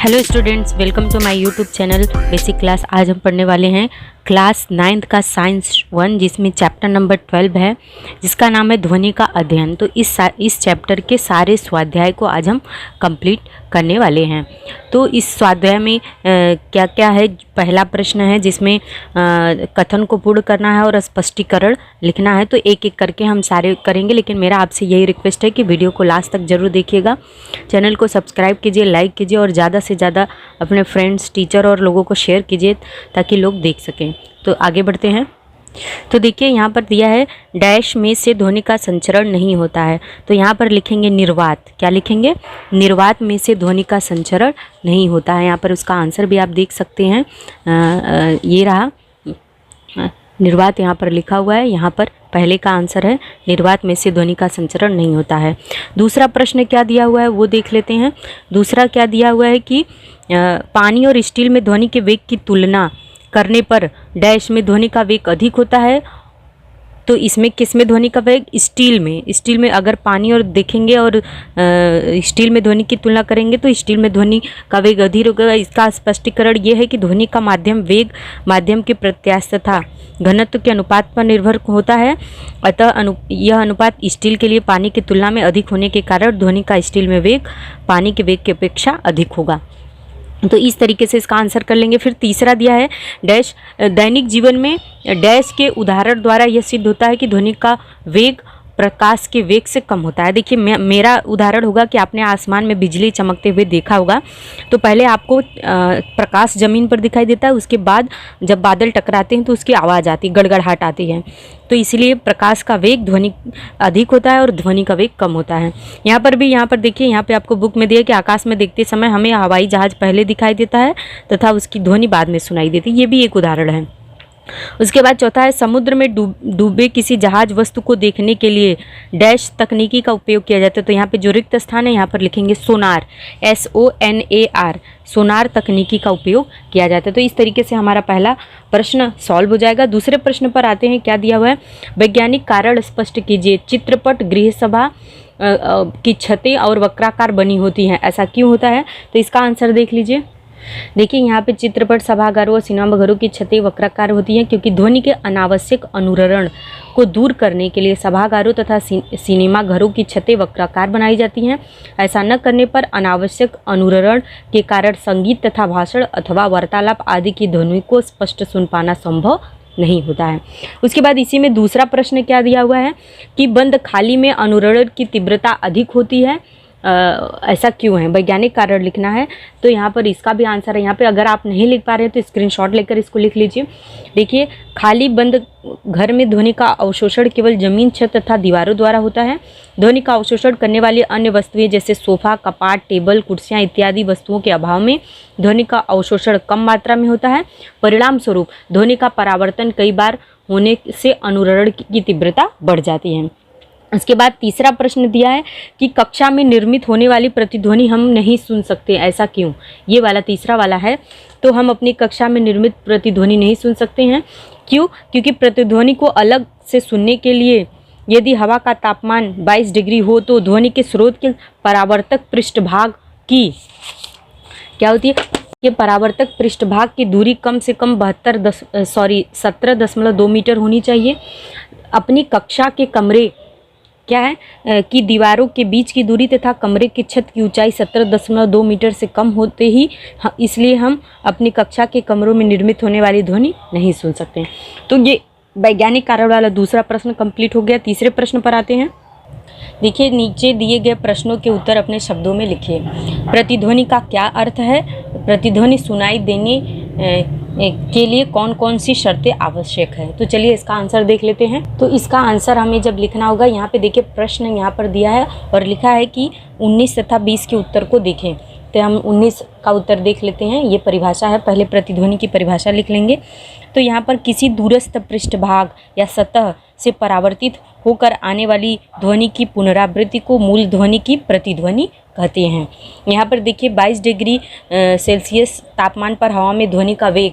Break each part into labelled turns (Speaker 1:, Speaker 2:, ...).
Speaker 1: Hello students, welcome to my YouTube channel basic class. आज हम पढ़ने वाले हैं क्लास 9th का साइंस 1, जिसमें चैप्टर नंबर 12 है, जिसका नाम है ध्वनि का अध्ययन। तो इस चैप्टर के सारे स्वाध्याय को आज हम कंप्लीट करने वाले हैं। तो इस स्वाध्याय में क्या क्या है। पहला प्रश्न है जिसमें कथन को पूर्ण करना है और स्पष्टीकरण लिखना है। तो एक एक करके हम सारे करेंगे, लेकिन मेरा आपसे यही रिक्वेस्ट है कि वीडियो को लास्ट तक जरूर देखिएगा। चैनल को सब्सक्राइब कीजिए, लाइक कीजिए और ज़्यादा से ज़्यादा अपने फ्रेंड्स, टीचर और लोगों को शेयर कीजिए ताकि लोग देख सकें। तो आगे बढ़ते हैं। तो देखिए यहाँ पर दिया है, डैश में से ध्वनि का संचरण नहीं होता है। तो यहाँ पर लिखेंगे निर्वात। क्या लिखेंगे? निर्वात में से ध्वनि का संचरण नहीं होता है। यहाँ पर उसका आंसर भी आप देख सकते हैं। ये रहा निर्वात, यहाँ पर लिखा हुआ है। यहाँ पर पहले का आंसर है, निर्वात में से ध्वनि का संचरण नहीं होता है। दूसरा प्रश्न क्या दिया हुआ है वो देख लेते हैं। दूसरा क्या दिया हुआ है कि पानी और स्टील में ध्वनि के वेग की तुलना करने पर डैश में ध्वनि का वेग अधिक होता है। तो इसमें किस में ध्वनि का वेग? स्टील में अगर पानी और देखेंगे और स्टील में ध्वनि की तुलना करेंगे तो स्टील में ध्वनि का वेग अधिक होगा। इसका स्पष्टीकरण ये है कि ध्वनि का माध्यम वेग माध्यम के प्रत्यास्थ तथा घनत्व के अनुपात पर निर्भर होता है। अतः यह अनुपात स्टील के लिए पानी की तुलना में अधिक होने के कारण ध्वनि का स्टील में वेग पानी के वेग की अपेक्षा अधिक होगा। तो इस तरीके से इसका आंसर कर लेंगे। फिर तीसरा दिया है, डैश दैनिक जीवन में डैश के उदाहरण द्वारा यह सिद्ध होता है कि ध्वनि का वेग प्रकाश के वेग से कम होता है। देखिए मेरा उदाहरण होगा कि आपने आसमान में बिजली चमकते हुए देखा होगा। तो पहले आपको प्रकाश ज़मीन पर दिखाई देता है, उसके बाद जब बादल टकराते हैं तो उसकी आवाज़ आती है, गड़गड़ाहट आती है। तो इसलिए प्रकाश का वेग ध्वनि अधिक होता है और ध्वनि का वेग कम होता है। यहाँ पर देखिए, यहाँ पे आपको बुक में दिया कि आकाश में देखते समय हमें हवाई जहाज़ पहले दिखाई देता है तथा उसकी ध्वनि बाद में सुनाई देती है। ये भी एक उदाहरण है। उसके बाद चौथा है, समुद्र में डूबे किसी जहाज वस्तु को देखने के लिए डैश तकनीकी का उपयोग किया जाता है। तो यहाँ पे जो रिक्त स्थान है यहाँ पर लिखेंगे सोनार, SONAR, सोनार तकनीकी का उपयोग किया जाता है। तो इस तरीके से हमारा पहला प्रश्न सॉल्व हो जाएगा। दूसरे प्रश्न पर आते हैं। क्या दिया हुआ है? वैज्ञानिक कारण स्पष्ट कीजिए। चित्रपट गृह सभा की छतें और वक्राकार बनी होती हैं, ऐसा क्यों होता है? तो इसका आंसर देख लीजिए। देखिए यहाँ पे चित्रपट सभागारों और सिनेमाघरों की छतें वक्राकार होती हैं क्योंकि ध्वनि के अनावश्यक अनुरण को दूर करने के लिए सभागारों तथा सिनेमाघरों की छतें वक्राकार बनाई जाती हैं। ऐसा न करने पर अनावश्यक अनुरण के कारण संगीत तथा भाषण अथवा वार्तालाप आदि की ध्वनि को स्पष्ट सुन पाना संभव नहीं होता है। उसके बाद इसी में दूसरा प्रश्न क्या दिया हुआ है कि बंद खाली में अनुरण की तीव्रता अधिक होती है, ऐसा क्यों है? वैज्ञानिक कारण लिखना है। तो यहाँ पर इसका भी आंसर है। यहाँ पे अगर आप नहीं लिख पा रहे हैं तो स्क्रीनशॉट लेकर इसको लिख लीजिए। देखिए, खाली बंद घर में ध्वनि का अवशोषण केवल जमीन, छत तथा दीवारों द्वारा होता है। ध्वनि का अवशोषण करने वाली अन्य वस्तुएं जैसे सोफा, कपाट, टेबल, कुर्सियाँ इत्यादि वस्तुओं के अभाव में ध्वनि का अवशोषण कम मात्रा में होता है। परिणाम स्वरूप ध्वनि का परावर्तन कई बार होने से अनुरण की तीव्रता बढ़ जाती है। उसके बाद तीसरा प्रश्न दिया है कि कक्षा में निर्मित होने वाली प्रतिध्वनि हम नहीं सुन सकते, ऐसा क्यों? ये वाला तीसरा वाला है। तो हम अपनी कक्षा में निर्मित प्रतिध्वनि नहीं सुन सकते हैं, क्यों? क्योंकि प्रतिध्वनि को अलग से सुनने के लिए यदि हवा का तापमान 22 डिग्री हो तो ध्वनि के स्रोत के परावर्तक पृष्ठभाग की क्या होती है? ये परावर्तक पृष्ठभाग की दूरी कम से कम 17.2 मीटर होनी चाहिए। अपनी कक्षा के कमरे क्या है कि दीवारों के बीच की दूरी तथा कमरे की छत की ऊंचाई 17.2 मीटर से कम होते ही इसलिए हम अपनी कक्षा के कमरों में निर्मित होने वाली ध्वनि नहीं सुन सकते हैं। तो ये वैज्ञानिक कारण वाला दूसरा प्रश्न कंप्लीट हो गया। तीसरे प्रश्न पर आते हैं। देखिए, नीचे दिए गए प्रश्नों के उत्तर अपने शब्दों में लिखिए। प्रतिध्वनि का क्या अर्थ है? प्रतिध्वनि सुनाई देने के लिए कौन कौन सी शर्तें आवश्यक है? तो चलिए इसका आंसर देख लेते हैं। तो इसका आंसर हमें जब लिखना होगा, यहाँ पे देखिए प्रश्न यहाँ पर दिया है और लिखा है कि 19 तथा 20 के उत्तर को देखें। तो हम 19 का उत्तर देख लेते हैं। ये परिभाषा है, पहले प्रतिध्वनि की परिभाषा लिख लेंगे। तो यहाँ पर किसी दूरस्थ पृष्ठभाग या सतह से परावर्तित होकर आने वाली ध्वनि की पुनरावृत्ति को मूल ध्वनि की प्रतिध्वनि कहते हैं। यहाँ पर देखिए 22 डिग्री सेल्सियस तापमान पर हवा में ध्वनि का वेग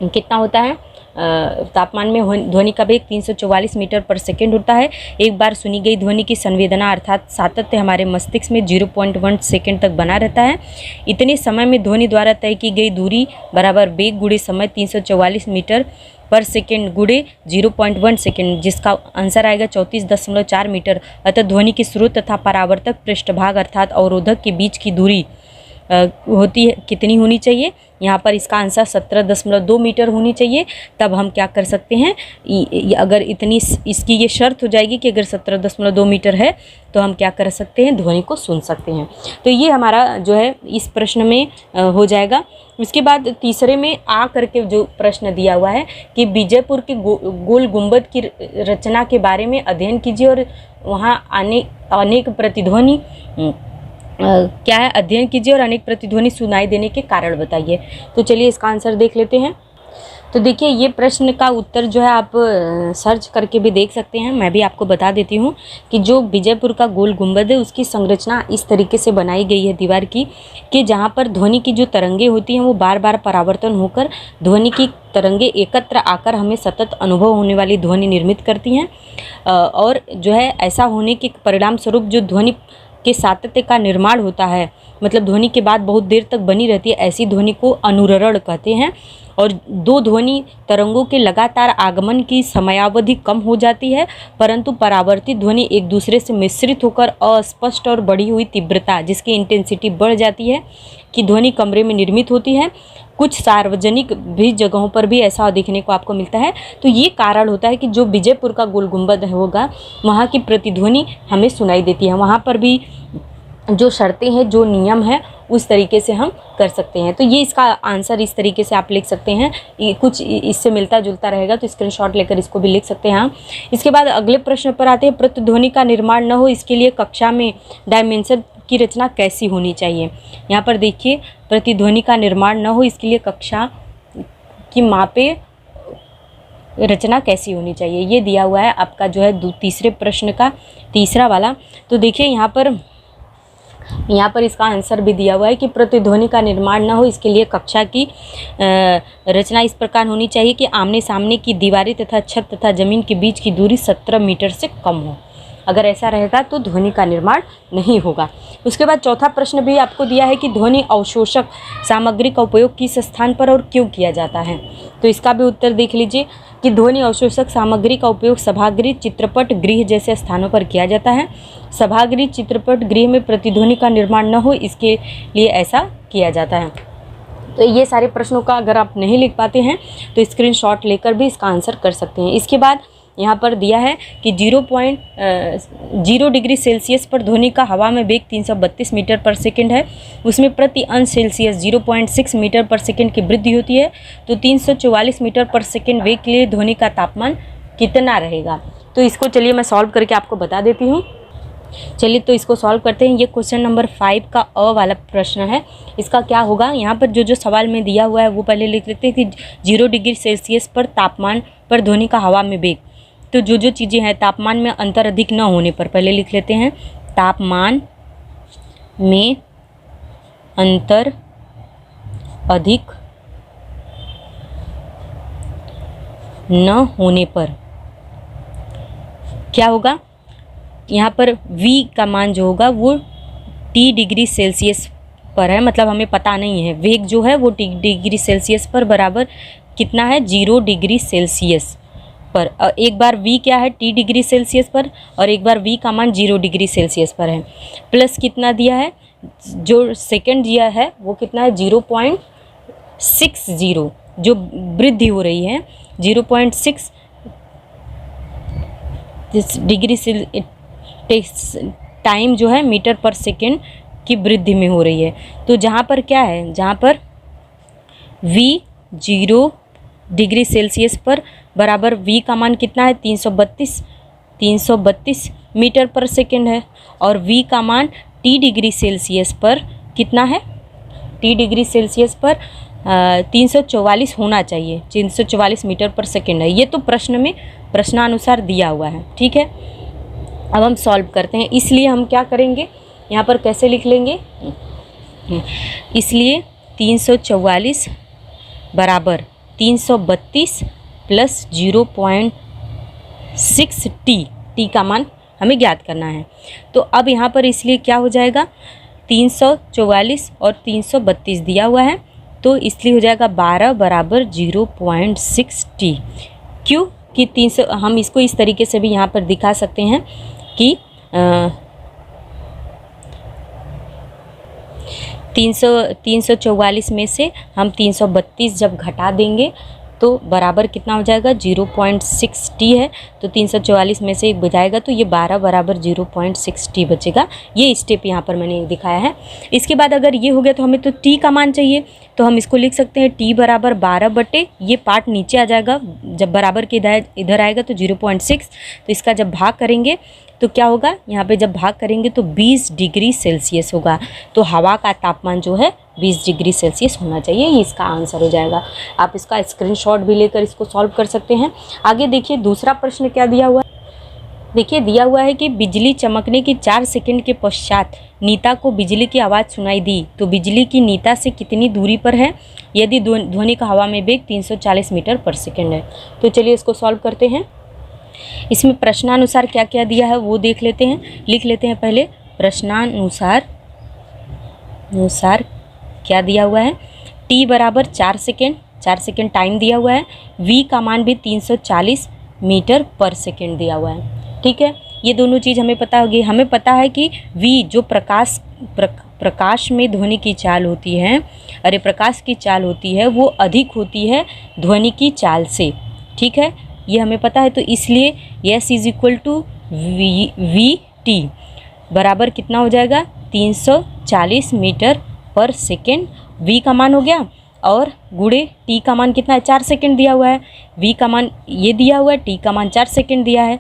Speaker 1: कितना होता है? तापमान में ध्वनि का वेग 344 मीटर पर सेकेंड होता है। एक बार सुनी गई ध्वनि की संवेदना अर्थात सातत्य हमारे मस्तिष्क में 0.1 सेकेंड तक बना रहता है। इतने समय में ध्वनि द्वारा तय की गई दूरी बराबर वेग गुणे समय 344 मीटर पर सेकेंड गुणे 0.1 सेकेंड, जिसका आंसर आएगा 34.4 मीटर। अतः ध्वनि के स्रोत तथा परावर्तक पृष्ठभाग अर्थात अवरोधक के बीच की दूरी होती है कितनी होनी चाहिए? यहाँ पर इसका आंसर 17.2 मीटर होनी चाहिए। तब हम क्या कर सकते हैं, अगर इतनी इसकी ये शर्त हो जाएगी कि अगर 17.2 मीटर है तो हम क्या कर सकते हैं, ध्वनि को सुन सकते हैं। तो ये हमारा जो है इस प्रश्न में हो जाएगा। उसके बाद तीसरे में आ करके जो प्रश्न दिया हुआ है कि बीजापुर के गोल गुंबद की रचना के बारे में अध्ययन कीजिए और वहाँ अनेक प्रतिध्वनि क्या है, अध्ययन कीजिए और अनेक प्रतिध्वनि सुनाई देने के कारण बताइए। तो चलिए इसका आंसर देख लेते हैं। तो देखिए ये प्रश्न का उत्तर जो है आप सर्च करके भी देख सकते हैं। मैं भी आपको बता देती हूँ कि जो विजयपुर का गोल गुंबद है उसकी संरचना इस तरीके से बनाई गई है दीवार की कि जहाँ पर ध्वनि की जो तरंगे होती हैं वो बार बार परावर्तन होकर ध्वनि की तरंगे एकत्र आकर हमें सतत अनुभव होने वाली ध्वनि निर्मित करती हैं। और जो है ऐसा होने के परिणाम स्वरूप जो ध्वनि के सातत्य का निर्माण होता है, मतलब ध्वनि के बाद बहुत देर तक बनी रहती है, ऐसी ध्वनि को अनुरण कहते हैं। और दो ध्वनि तरंगों के लगातार आगमन की समयावधि कम हो जाती है, परंतु परावर्तित ध्वनि एक दूसरे से मिश्रित होकर अस्पष्ट और बढ़ी हुई तीव्रता जिसकी इंटेंसिटी बढ़ जाती है कि ध्वनि कमरे में निर्मित होती है। कुछ सार्वजनिक भी जगहों पर भी ऐसा देखने को आपको मिलता है। तो ये कारण होता है कि जो विजयपुर का गोल गुंबद होगा वहाँ की प्रतिध्वनि हमें सुनाई देती है। वहाँ पर भी जो शर्तें हैं, जो नियम है, उस तरीके से हम कर सकते हैं। तो ये इसका आंसर इस तरीके से आप लिख सकते हैं। कुछ इससे मिलता जुलता रहेगा तो स्क्रीनशॉट लेकर इसको भी लिख सकते हैं हम। इसके बाद अगले प्रश्न पर आते हैं। प्रतिध्वनि का निर्माण न हो इसके लिए कक्षा में डायमेंशन की रचना कैसी होनी चाहिए? यहाँ पर देखिए, प्रतिध्वनि का निर्माण न हो इसके लिए कक्षा की मापे रचना कैसी होनी चाहिए, ये दिया हुआ है आपका जो है तीसरे प्रश्न का तीसरा वाला। तो देखिए यहाँ पर इसका आंसर भी दिया हुआ है कि प्रतिध्वनि का निर्माण न हो इसके लिए कक्षा की रचना इस प्रकार होनी चाहिए कि आमने सामने की दीवारें तथा छत तथा जमीन के बीच की दूरी 17 मीटर से कम हो। अगर ऐसा रहेगा तो ध्वनि का निर्माण नहीं होगा। उसके बाद चौथा प्रश्न भी आपको दिया है कि ध्वनि अवशोषक सामग्री का उपयोग किस स्थान पर और क्यों किया जाता है? तो इसका भी उत्तर देख लीजिए कि ध्वनि अवशोषक सामग्री का उपयोग सभागृह, चित्रपट गृह जैसे स्थानों पर किया जाता है। सभागृह, चित्रपट गृह में प्रतिध्वनि का निर्माण न हो इसके लिए ऐसा किया जाता है। तो ये सारे प्रश्नों का अगर आप नहीं लिख पाते हैं तो स्क्रीनशॉट लेकर भी इसका आंसर कर सकते हैं। इसके बाद यहाँ पर दिया है कि 0 डिग्री सेल्सियस पर ध्वनि का हवा में वेग 332 मीटर पर सेकंड है, उसमें प्रति अंश सेल्सियस 0.6 मीटर पर सेकंड की वृद्धि होती है। तो 344 मीटर पर सेकंड वेग के लिए ध्वनि का तापमान कितना रहेगा? तो इसको चलिए मैं सॉल्व करके आपको बता देती हूँ। चलिए तो इसको सॉल्व करते हैं। ये क्वेश्चन नंबर 5 का अ वाला प्रश्न है। इसका क्या होगा, यहाँ पर जो सवाल में दिया हुआ है वो पहले लिख लेते हैं कि 0 डिग्री सेल्सियस पर तापमान पर ध्वनि का हवा में वेग। तो जो चीज़ें हैं, तापमान में अंतर अधिक न होने पर, पहले लिख लेते हैं तापमान में अंतर अधिक न होने पर क्या होगा, यहाँ पर v का मान जो होगा वो t डिग्री सेल्सियस पर है, मतलब हमें पता नहीं है। वेग जो है वो t डिग्री सेल्सियस पर बराबर कितना है, 0 डिग्री सेल्सियस पर। एक बार v क्या है, t डिग्री सेल्सियस पर, और एक बार v का मान 0 डिग्री सेल्सियस पर है। प्लस कितना दिया है, जो सेकंड दिया है वो कितना है, 0.60, जो वृद्धि हो रही है 0.6 डिग्री टाइम जो है मीटर पर सेकेंड की वृद्धि में हो रही है। तो जहाँ पर क्या है, जहाँ पर v 0 डिग्री सेल्सियस पर बराबर v का मान कितना है, 332 मीटर पर सेकेंड है, और v का मान t डिग्री सेल्सियस पर कितना है, t डिग्री सेल्सियस पर 344 होना चाहिए, 344 मीटर पर सेकेंड है। ये तो प्रश्न में प्रश्नानुसार दिया हुआ है, ठीक है। अब हम सॉल्व करते हैं। इसलिए हम क्या करेंगे, यहाँ पर कैसे लिख लेंगे, इसलिए 344 बराबर 332 प्लस 0.6 टी, टी का मान हमें ज्ञात करना है। तो अब यहाँ पर इसलिए क्या हो जाएगा, 344 और 332 दिया हुआ है, तो इसलिए हो जाएगा 12 बराबर 0.6 टी। क्यों कि 300, हम इसको इस तरीके से भी यहाँ पर दिखा सकते हैं कि 344 में से हम 332 जब घटा देंगे तो बराबर कितना हो जाएगा, 0.6 टी है, तो 344 में से एक बजाएगा तो ये 12 बराबर 0.6 टी बचेगा। ये स्टेप यहाँ पर मैंने दिखाया है। इसके बाद अगर ये हो गया तो हमें तो टी का मान चाहिए, तो हम इसको लिख सकते हैं टी बराबर 12 बटे, ये पार्ट नीचे आ जाएगा, जब बराबर के इधर आएगा तो 0.6, तो इसका जब भाग करेंगे तो क्या होगा, यहाँ पे जब भाग करेंगे तो 20 डिग्री सेल्सियस होगा। तो हवा का तापमान जो है 20 डिग्री सेल्सियस होना चाहिए, ये इसका आंसर हो जाएगा। आप इसका स्क्रीनशॉट भी लेकर इसको सॉल्व कर सकते हैं। आगे देखिए दूसरा प्रश्न क्या दिया हुआ है। देखिए दिया हुआ है कि बिजली चमकने के 4 सेकंड के पश्चात नीता को बिजली की आवाज़ सुनाई दी, तो बिजली की नीता से कितनी दूरी पर है यदि ध्वनि का हवा में वेग 340 मीटर पर सेकेंड है। तो चलिए इसको सॉल्व करते हैं। इसमें प्रश्नानुसार क्या क्या दिया है वो देख लेते हैं, लिख लेते हैं पहले। प्रश्नानुसार क्या दिया हुआ है, t बराबर 4 सेकेंड, 4 सेकेंड टाइम दिया हुआ है, v का मान भी 340 मीटर पर सेकेंड दिया हुआ है। ठीक है, ये दोनों चीज़ हमें पता होगी। हमें पता है कि v जो प्रकाश में ध्वनि की चाल होती है, अरे प्रकाश की चाल होती है वो अधिक होती है ध्वनि की चाल से। ठीक है, ये हमें पता है, तो इसलिए s is equal to V T बराबर कितना हो जाएगा, 340 मीटर पर सेकेंड। v का मान हो गया और गुणे t का मान कितना है, 4 सेकेंड दिया हुआ है, v का मान ये दिया हुआ है, t का मान 4 सेकेंड दिया है,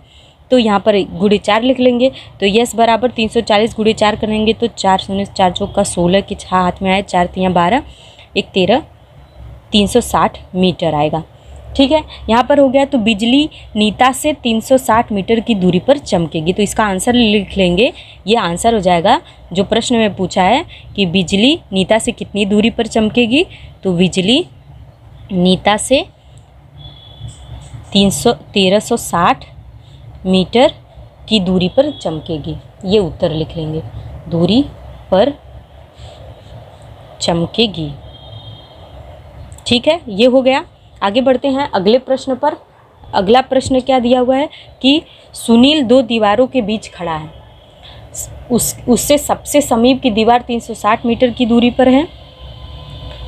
Speaker 1: तो यहाँ पर गुणे 4 लिख लेंगे। तो यस बराबर 340 गुणे 4 करेंगे तो 4 शून्य 4 चौक का 16 की 6 हाथ में आए, 4 तियाँ 12, 1 13, 360 मीटर आएगा। ठीक है, यहाँ पर हो गया। तो बिजली नीता से 360 मीटर की दूरी पर चमकेगी, तो इसका आंसर लिख लेंगे। ये आंसर हो जाएगा जो प्रश्न में पूछा है कि बिजली नीता से कितनी दूरी पर चमकेगी, तो बिजली नीता से 1360 मीटर की दूरी पर चमकेगी, ये उत्तर लिख लेंगे, दूरी पर चमकेगी। ठीक है, ये हो गया। आगे बढ़ते हैं अगले प्रश्न पर। अगला प्रश्न क्या दिया हुआ है कि सुनील 2 दीवारों के बीच खड़ा है, उससे सबसे समीप की दीवार 360 मीटर की दूरी पर है,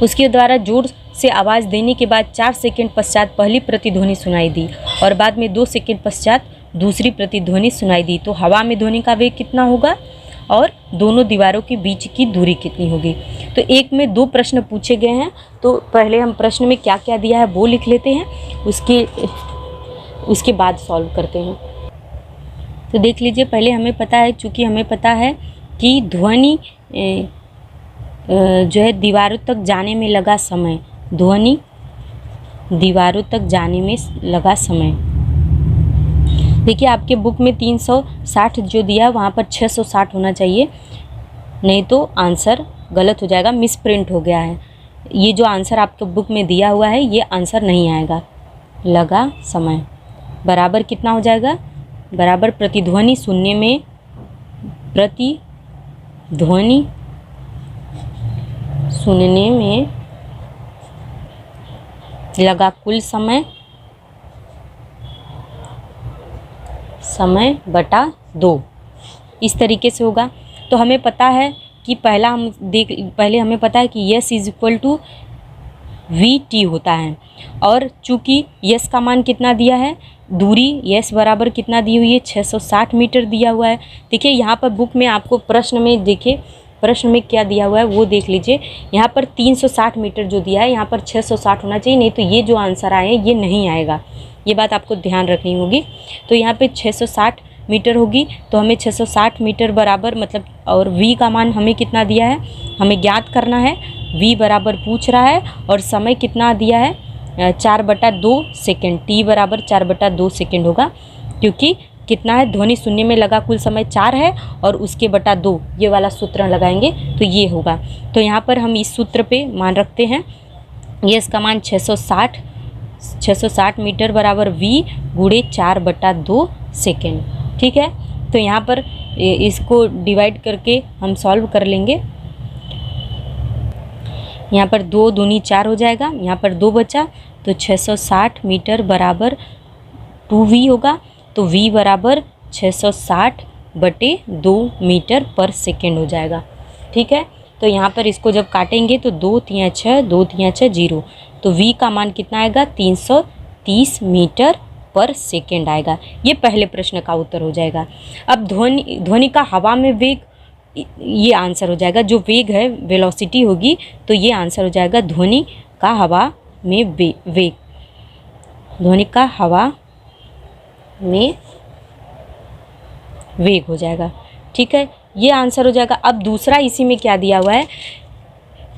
Speaker 1: उसके द्वारा जोर से आवाज़ देने के बाद 4 सेकंड पश्चात पहली प्रतिध्वनि सुनाई दी और बाद में 2 सेकंड पश्चात दूसरी प्रतिध्वनि सुनाई दी, तो हवा में ध्वनि का वेग कितना होगा और दोनों दीवारों के बीच की दूरी कितनी होगी। तो एक में 2 प्रश्न पूछे गए हैं, तो पहले हम प्रश्न में क्या क्या दिया है वो लिख लेते हैं, उसके बाद सॉल्व करते हैं। तो देख लीजिए, पहले हमें पता है, चूँकि हमें पता है कि ध्वनि जो है दीवारों तक जाने में लगा समय, ध्वनि दीवारों तक जाने में लगा समय। देखिए आपके बुक में 360 जो दिया है वहाँ पर 660 होना चाहिए, नहीं तो आंसर गलत हो जाएगा, मिस प्रिंट हो गया है। ये जो आंसर आपके बुक में दिया हुआ है ये आंसर नहीं आएगा। लगा समय बराबर कितना हो जाएगा, बराबर प्रतिध्वनि सुनने में, प्रतिध्वनि सुनने में लगा कुल समय, समय बटा 2, इस तरीके से होगा। तो हमें पता है कि पहले हमें पता है कि S is equal to V T होता है, और चूँकि यस का मान कितना दिया है, दूरी यस बराबर कितना दी हुई है, 660 मीटर दिया हुआ है। देखिए यहाँ पर बुक में आपको प्रश्न में, देखिए प्रश्न में क्या दिया हुआ है वो देख लीजिए। यहाँ पर 360 मीटर जो दिया है, यहाँ पर 660 होना चाहिए, नहीं तो ये जो आंसर आए ये नहीं आएगा, ये बात आपको ध्यान रखनी होगी। तो यहाँ पे 660 मीटर होगी, तो हमें 660 मीटर बराबर मतलब, और v का मान हमें कितना दिया है हमें ज्ञात करना है। v बराबर पूछ रहा है और समय कितना दिया है, 4/2 सेकेंड, t बराबर 4/2 सेकेंड होगा, क्योंकि कितना है, ध्वनि सुनने में लगा कुल समय 4 है और उसके बटा 2, ये वाला सूत्र लगाएंगे तो ये होगा। तो यहाँ पर हम इस सूत्र पे मान रखते हैं, ये इसका मान 660 660 मीटर बराबर v गुणे 4/2 सेकेंड। ठीक है, तो यहाँ पर इसको डिवाइड करके हम सॉल्व कर लेंगे। यहाँ पर 2 दूनी 4 हो जाएगा, यहाँ पर 2 बचा, तो 660 मीटर बराबर 2v होगा। तो v बराबर 660/2 मीटर पर सेकेंड हो जाएगा। ठीक है, तो यहाँ पर इसको जब काटेंगे तो 2 तिया 6, 2 तिया 6 0, तो v का मान कितना आएगा 330 मीटर पर सेकेंड आएगा। ये पहले प्रश्न का उत्तर हो जाएगा। अब ध्वनि का हवा में वेग, ये आंसर हो जाएगा। जो वेग है वेलोसिटी होगी, तो ये आंसर हो जाएगा ध्वनि का हवा में वेग, ध्वनि का हवा में वेग हो जाएगा। ठीक है, ये आंसर हो जाएगा। अब दूसरा इसी में क्या दिया हुआ है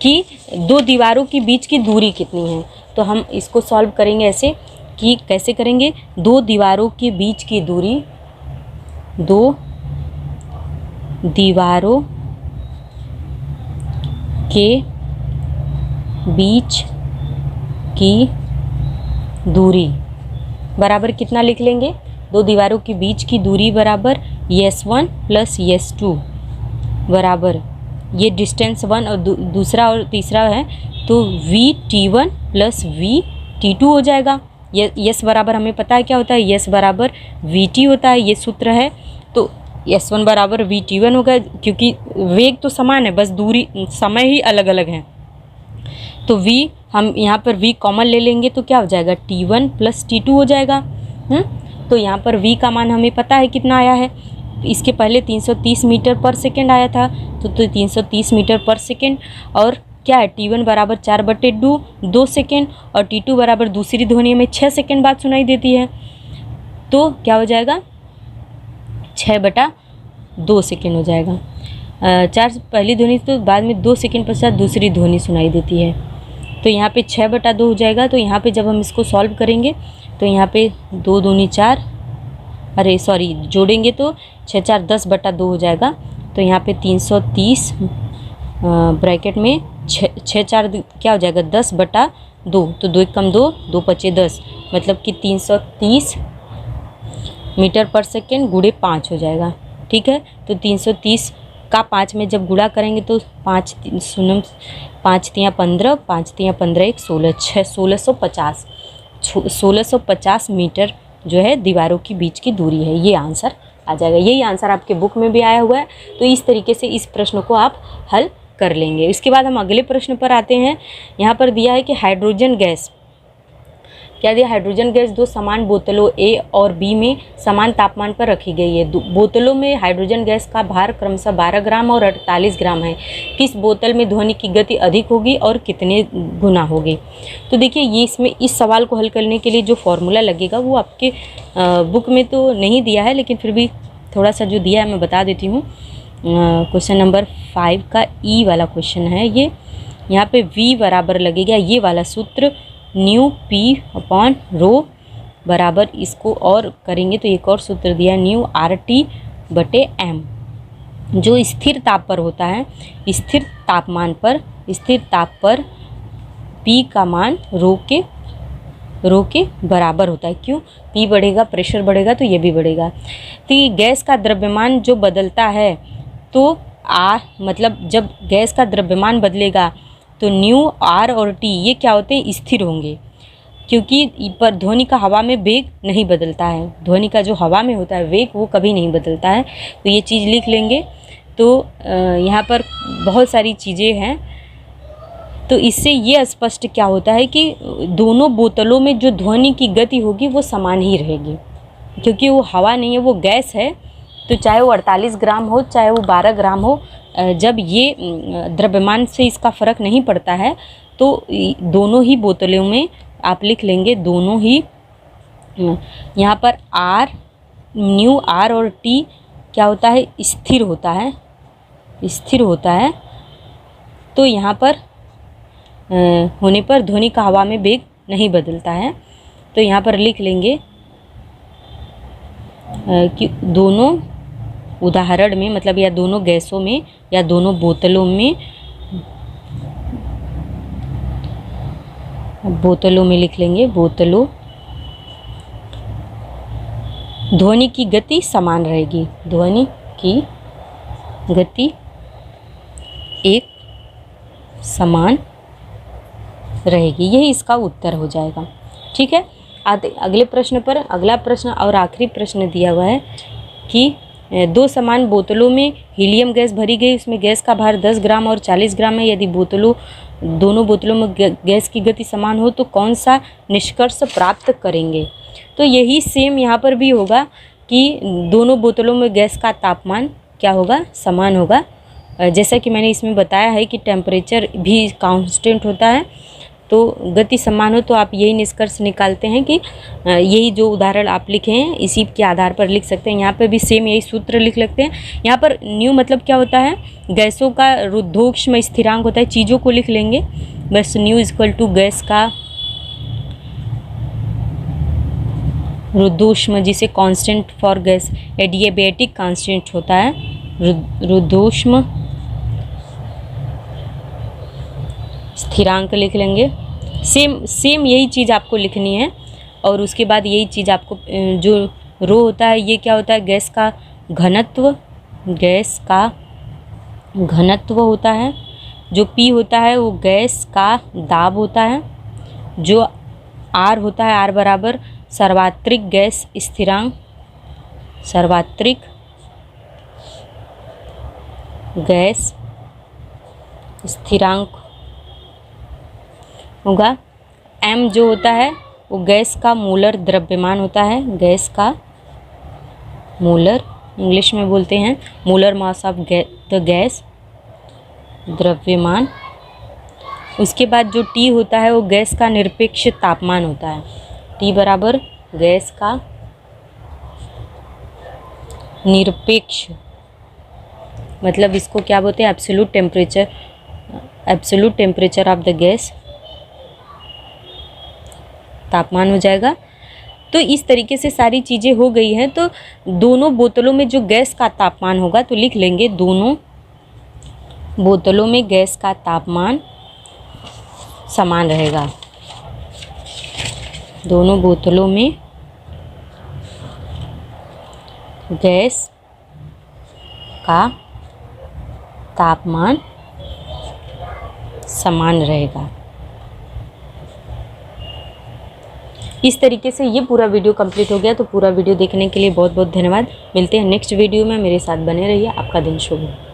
Speaker 1: कि 2 दीवारों के बीच की दूरी कितनी है, तो हम इसको सॉल्व करेंगे ऐसे कि कैसे करेंगे। 2 दीवारों के बीच की दूरी, 2 दीवारों के बीच की दूरी बराबर कितना लिख लेंगे। 2 दीवारों के बीच की दूरी बराबर S1 प्लस S2 बराबर, ये डिस्टेंस 1 और दूसरा और तीसरा है, तो VT1 प्लस VT2 हो जाएगा। यस बराबर हमें पता है क्या होता है, यस बराबर VT होता है, ये सूत्र है। तो S1 बराबर VT1 होगा, क्योंकि वेग तो समान है, बस दूरी समय ही अलग अलग है। तो V हम यहाँ पर V कॉमन ले लेंगे तो क्या हो जाएगा T1 प्लस T2 हो जाएगा। तो यहाँ पर V का मान हमें पता है कितना आया है। इसके पहले 330 मीटर पर सेकेंड आया था, तो 330 मीटर पर सेकेंड, और क्या है T1 बराबर 4/2 सेकेंड, और T2 बराबर दूसरी ध्वनि में 6 सेकेंड बाद सुनाई देती है, तो क्या हो जाएगा 6/2 सेकेंड हो जाएगा। 4 पहली ध्वनि, तो बाद में 2 सेकेंड पश्चात दूसरी ध्वनि सुनाई देती है, तो यहाँ पे 6/2 हो जाएगा। तो यहाँ पे जब हम इसको सॉल्व करेंगे तो यहाँ पे 2 दूनी 4, अरे सॉरी जोड़ेंगे तो 6 4 10/2 हो जाएगा। तो यहाँ पे 330 ब्रैकेट में 6 4 क्या हो जाएगा 10/2, तो 2 कम 2, 2 पचे 10, मतलब कि 330 मीटर पर सेकेंड गुणे 5 हो जाएगा। ठीक है, तो 330 का 5 में जब गुणा करेंगे तो 5 तिया 15, 5 तिया 15 1 16, 1650 मीटर जो है दीवारों के बीच की दूरी है। ये आंसर आ जाएगा। यही आंसर आपके बुक में भी आया हुआ है, तो इस तरीके से इस प्रश्न को आप हल कर लेंगे। इसके बाद हम अगले प्रश्न पर आते हैं। यहाँ पर दिया है कि हाइड्रोजन गैस, क्या दिया, हाइड्रोजन गैस 2 समान बोतलों A और B में समान तापमान पर रखी गई है। बोतलों में हाइड्रोजन गैस का भार क्रमशः 12 ग्राम और 48 ग्राम है। किस बोतल में ध्वनि की गति अधिक होगी और कितने गुना होगी। तो देखिए, ये इसमें इस सवाल को हल करने के लिए जो फॉर्मूला लगेगा वो आपके बुक में तो नहीं दिया है, लेकिन फिर भी थोड़ा सा जो दिया है मैं बता देती हूँ। क्वेश्चन नंबर 5 का E वाला क्वेश्चन है ये। यहाँ पे V बराबर लगेगा ये वाला सूत्र, न्यू P/ρ बराबर, इसको और करेंगे तो एक और सूत्र दिया न्यू RT/m, जो स्थिर ताप पर होता है। स्थिर तापमान पर, स्थिर ताप पर P का मान ρ के बराबर होता है। क्यों, P बढ़ेगा, प्रेशर बढ़ेगा तो ये भी बढ़ेगा। तो ये गैस का द्रव्यमान जो बदलता है, तो मतलब जब गैस का द्रव्यमान बदलेगा तो न्यू R और T ये क्या होते हैं, स्थिर होंगे, क्योंकि पर ध्वनि का हवा में वेग नहीं बदलता है। ध्वनि का जो हवा में होता है वेग, वो कभी नहीं बदलता है। तो ये चीज़ लिख लेंगे। तो यहाँ पर बहुत सारी चीज़ें हैं, तो इससे ये स्पष्ट क्या होता है कि दोनों बोतलों में जो ध्वनि की गति होगी वो समान ही रहेगी, क्योंकि वो हवा नहीं है, वो गैस है। तो चाहे वो 48 ग्राम हो, चाहे वो 12 ग्राम हो, जब ये द्रव्यमान से इसका फ़र्क नहीं पड़ता है, तो दोनों ही बोतलों में आप लिख लेंगे, दोनों ही। यहाँ पर न्यू R और T क्या होता है, स्थिर होता है, स्थिर होता है। तो यहाँ पर होने पर ध्वनि का हवा में वेग नहीं बदलता है। तो यहाँ पर लिख लेंगे कि दोनों उदाहरण में, मतलब या दोनों गैसों में या दोनों बोतलों में अब बोतलों में लिख लेंगे, बोतलों। ध्वनि की गति समान रहेगी, ध्वनि की गति एक समान रहेगी। यही इसका उत्तर हो जाएगा। ठीक है, अगले प्रश्न पर, अगला प्रश्न और आखिरी प्रश्न दिया हुआ है कि 2 समान बोतलों में हीलियम गैस भरी गई, उसमें गैस का भार 10 ग्राम और 40 ग्राम है। यदि दोनों बोतलों में गैस की गति समान हो तो कौन सा निष्कर्ष प्राप्त करेंगे। तो यही सेम यहाँ पर भी होगा कि दोनों बोतलों में गैस का तापमान क्या होगा, समान होगा। जैसा कि मैंने इसमें बताया है कि टेम्परेचर भी कांस्टेंट होता है, तो गति समान हो तो आप यही निष्कर्ष निकालते हैं कि यही जो उदाहरण आप लिखे हैं इसी के आधार पर लिख सकते हैं। यहाँ पे भी सेम यही सूत्र लिख लेते हैं। यहाँ पर न्यू मतलब क्या होता है, गैसों का रुद्धोष्म स्थिरांक होता है, चीज़ों को लिख लेंगे बस। न्यू इक्वल टू गैस का रुद्धोष्म, जिसे constant for gas adiabatic constant होता है, रुद्धोष्म स्थिरांक लिख लेंगे। सेम यही चीज़ आपको लिखनी है। और उसके बाद यही चीज़ आपको जो रो होता है ये क्या होता है, गैस का घनत्व, गैस का घनत्व होता है। जो पी होता है वो गैस का दाब होता है। जो आर होता है, आर बराबर सर्वात्रिक गैस स्थिरांक, सर्वात्रिक गैस स्थिरांक होगा। एम जो होता है वो गैस का मोलर द्रव्यमान होता है, गैस का मोलर, इंग्लिश में बोलते हैं molar mass of the gas, द्रव्यमान। उसके बाद जो टी होता है वो गैस का निरपेक्ष तापमान होता है। टी बराबर गैस का निरपेक्ष, मतलब इसको क्या बोलते हैं, absolute temperature, absolute temperature of the gas, तापमान हो जाएगा। तो इस तरीके से सारी चीज़ें हो गई हैं। तो दोनों बोतलों में जो गैस का तापमान होगा तो लिख लेंगे दोनों बोतलों में गैस का तापमान समान रहेगा। दोनों बोतलों में गैस का तापमान समान रहेगा। इस तरीके से ये पूरा वीडियो कंप्लीट हो गया। तो पूरा वीडियो देखने के लिए बहुत बहुत धन्यवाद। मिलते हैं नेक्स्ट वीडियो में, मेरे साथ बने रहिए। आपका दिन शुभ हो।